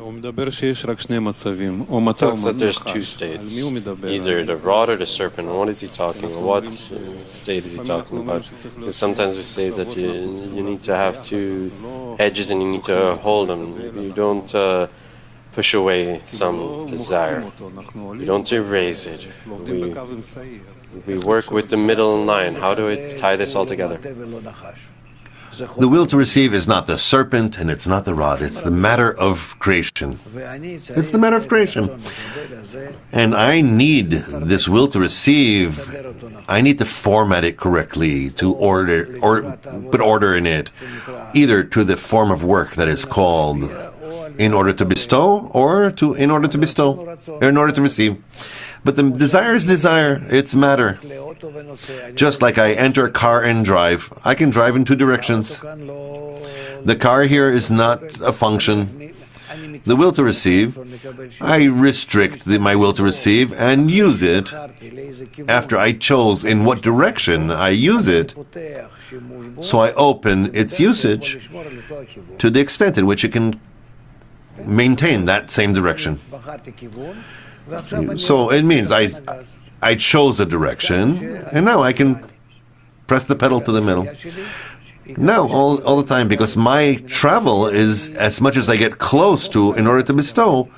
Talks that there's two states, either the rod or the serpent. What is he talking about? What state is he talking about? Because sometimes we say that you need to have two edges and you need to hold them. You don't push away some desire. You don't erase it. We work with the middle line. How do we tie this all together? The will to receive is not the serpent and it's not the rod. It's the matter of creation. It's the matter of creation. And I need this will to receive. I need to format it correctly, to put order in it, either to the form of work that is called in order to bestow, or in order to bestow, or in order to receive. But the desire is desire, it's matter. Just like I enter a car and drive, I can drive in two directions. The car here is not a function. The will to receive, I restrict my will to receive and use it after I chose in what direction I use it. So I open its usage to the extent in which it can maintain that same direction. So it means I chose a direction, and now I can press the pedal to the middle. Now, all the time, because my travel is as much as I get close to in order to bestow,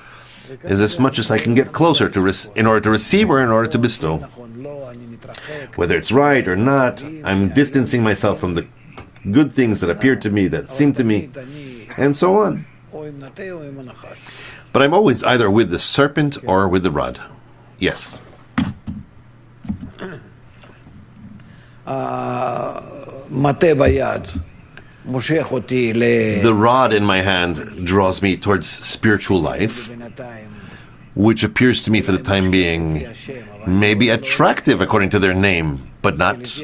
is as much as I can get closer to in order to receive or in order to bestow. Whether it's right or not, I'm distancing myself from the good things that appear to me, that seem to me, and so on. But I'm always either with the serpent or with the rod. Yes. The rod in my hand draws me towards spiritual life, which appears to me for the time being maybe attractive according to their name, but not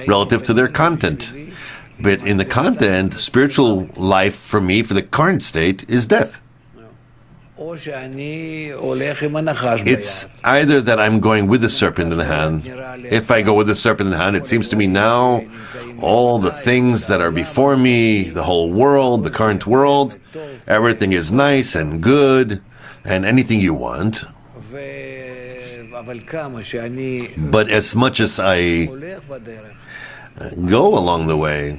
relative to their content. But in the content, spiritual life for me, for the current state, is death. It's either that I'm going with the serpent in the hand. If I go with the serpent in the hand, it seems to me now all the things that are before me, the whole world, the current world, everything is nice and good and anything you want. But as much as I go along the way,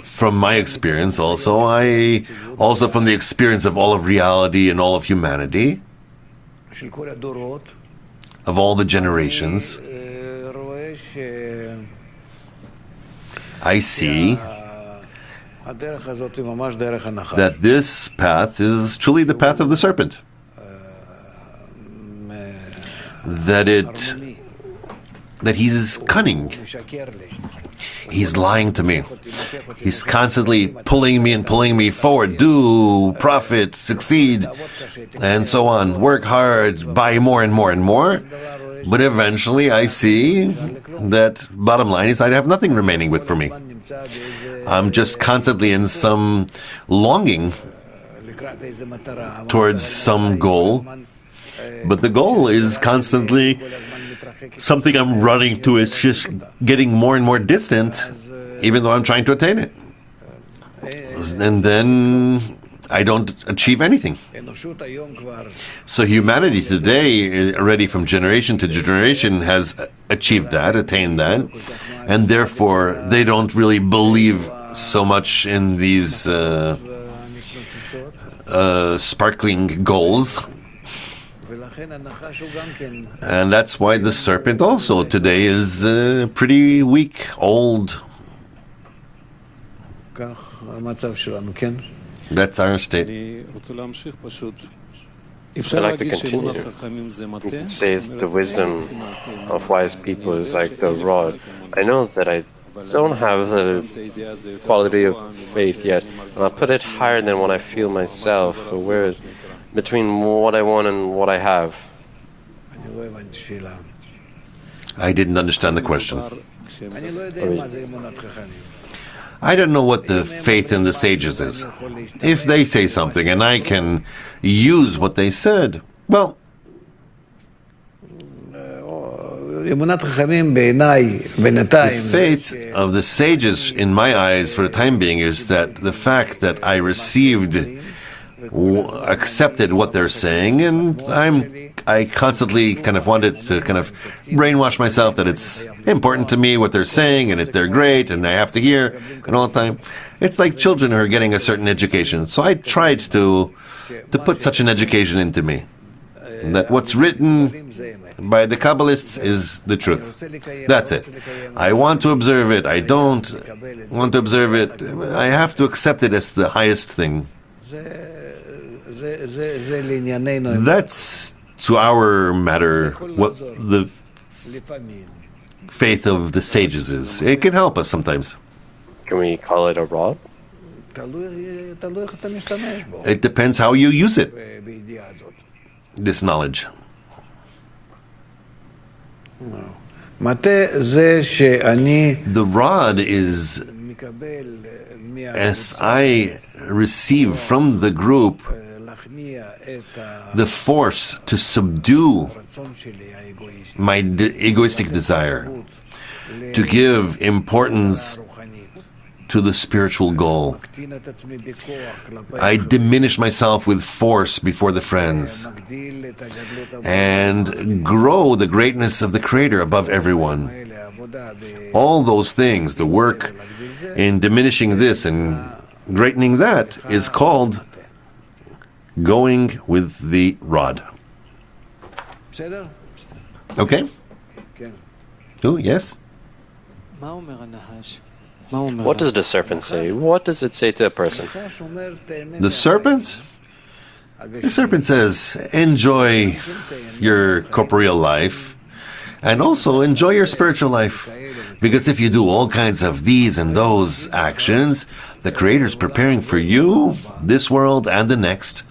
from my experience also, from the experience of all of reality and all of humanity, of all the generations, I see that this path is truly the path of the serpent. That he's cunning. He's lying to me. He's constantly pulling me forward. Do, profit, succeed, and so on. Work hard, buy more and more and more. But eventually I see that bottom line is I have nothing remaining for me. I'm just constantly in some longing towards some goal. But the goal is constantly something I'm running to. It's just getting more and more distant, even though I'm trying to attain it. And then I don't achieve anything. So humanity today, already from generation to generation, has achieved that, attained that, and therefore they don't really believe so much in these sparkling goals. And that's why the serpent also today is pretty weak, old. That's our state. I'd like to continue. You can say the wisdom of wise people is like the rod. I know that I don't have the quality of faith yet, and I'll put it higher than what I feel myself, where between what I want and what I have. I didn't understand the question. I don't know what the faith in the sages is. If they say something and I can use what they said, well, the faith of the sages in my eyes for the time being is that the fact that I received accepted what they're saying, and I constantly kind of wanted to kind of brainwash myself that it's important to me what they're saying, and if they're great, and I have to hear, and all the time. It's like children who are getting a certain education. So I tried to put such an education into me, that what's written by the Kabbalists is the truth. That's it. I want to observe it. I don't want to observe it. I have to accept it as the highest thing. That's to our matter what the faith of the sages is. It can help us sometimes. Can we call it a rod? It depends how you use it, this knowledge. The rod is as I receive from the group the force to subdue my egoistic desire, to give importance to the spiritual goal. I diminish myself with force before the friends and grow the greatness of the Creator above everyone. All those things, the work in diminishing this and greatening that, is called going with the rod. Okay? Oh, yes? What does the serpent say? What does it say to a person? The serpent? The serpent says, enjoy your corporeal life and also enjoy your spiritual life. Because if you do all kinds of these and those actions, the Creator is preparing for you this world and the next.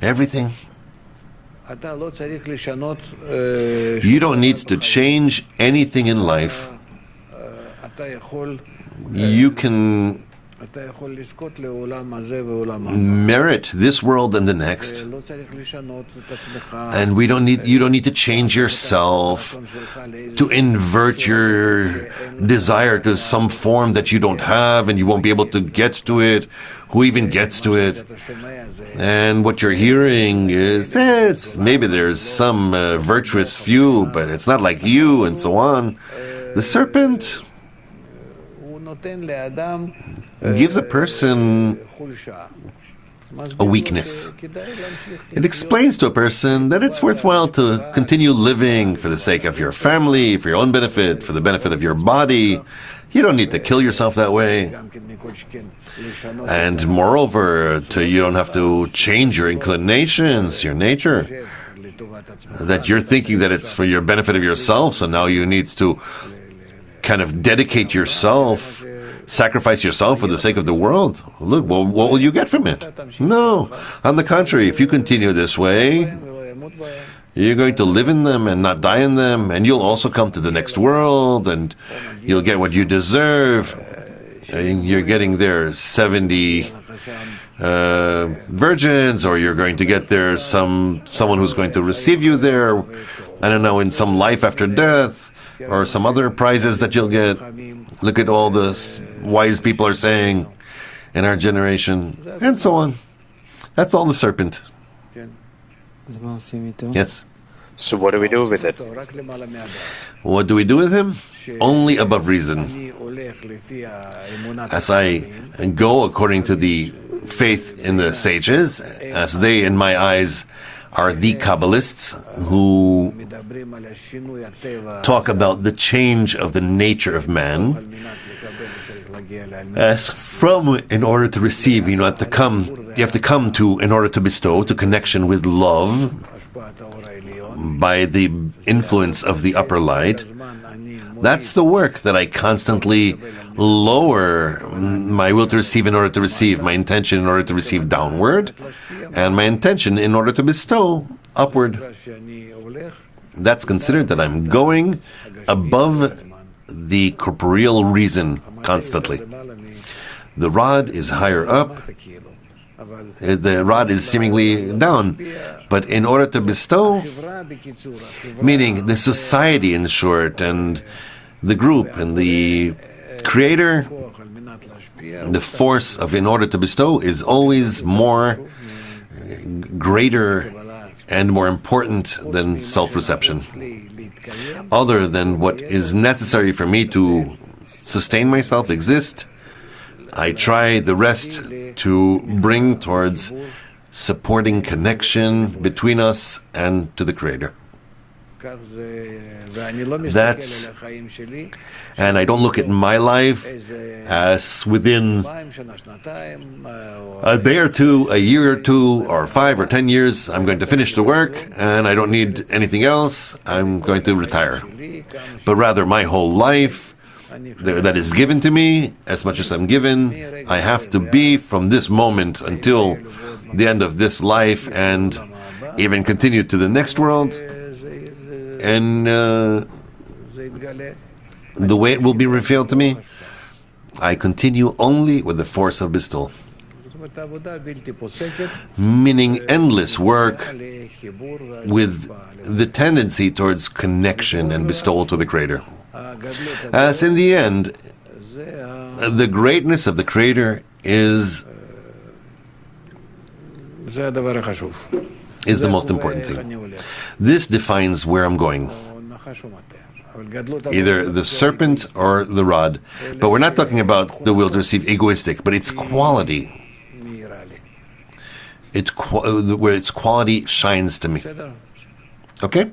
Everything. You don't need to change anything in life. You can merit this world and the next, and you don't need to change yourself, to invert your desire to some form that you don't have, and you won't be able to get to it. Who even gets to it? And what you're hearing is maybe there's some virtuous few, but it's not like you, and so on. The serpent gives a person a weakness. It explains to a person that it's worthwhile to continue living for the sake of your family, for your own benefit, for the benefit of your body. You don't need to kill yourself that way. And moreover, you don't have to change your inclinations, your nature. That you're thinking that it's for your benefit of yourself, so now you need to kind of dedicate yourself, sacrifice yourself for the sake of the world. Look, what will you get from it? No. On the contrary, if you continue this way, you're going to live in them and not die in them, and you'll also come to the next world, and you'll get what you deserve. And you're getting there 70 virgins, or you're going to get there someone who's going to receive you there, I don't know, in some life after death, or some other prizes that you'll get. Look at all the wise people are saying in our generation, and so on. That's all the serpent. Yes. So what do we do with it? What do we do with him? Only above reason. As I go according to the faith in the sages, as they, in my eyes, are the Kabbalists who talk about the change of the nature of man. As from, in order to receive, you have to come to, in order to bestow, to connection with love, by the influence of the upper light. That's the work that I constantly lower my will to receive in order to receive, my intention in order to receive downward, and my intention in order to bestow upward. That's considered that I'm going above the corporeal reason constantly. The rod is higher up, the rod is seemingly down, but in order to bestow, meaning the society in short, and the group and the Creator The force of in order to bestow is always more greater and more important than self-reception. Other than what is necessary for me to sustain myself, exist, I try the rest to bring towards supporting connection between us and to the Creator. That's, and I don't look at my life as within a day or two, a year or two, or 5 or 10 years, I'm going to finish the work and I don't need anything else, I'm going to retire. But rather my whole life that is given to me, as much as I'm given, I have to be from this moment until the end of this life and even continue to the next world. And the way it will be revealed to me, I continue only with the force of bestowal. Meaning endless work with the tendency towards connection and bestowal to the Creator. As in the end, the greatness of the Creator is the most important thing. This defines where I'm going. Either the serpent or the rod. But we're not talking about the will to receive egoistic, but its quality. Where its quality shines to me. Okay?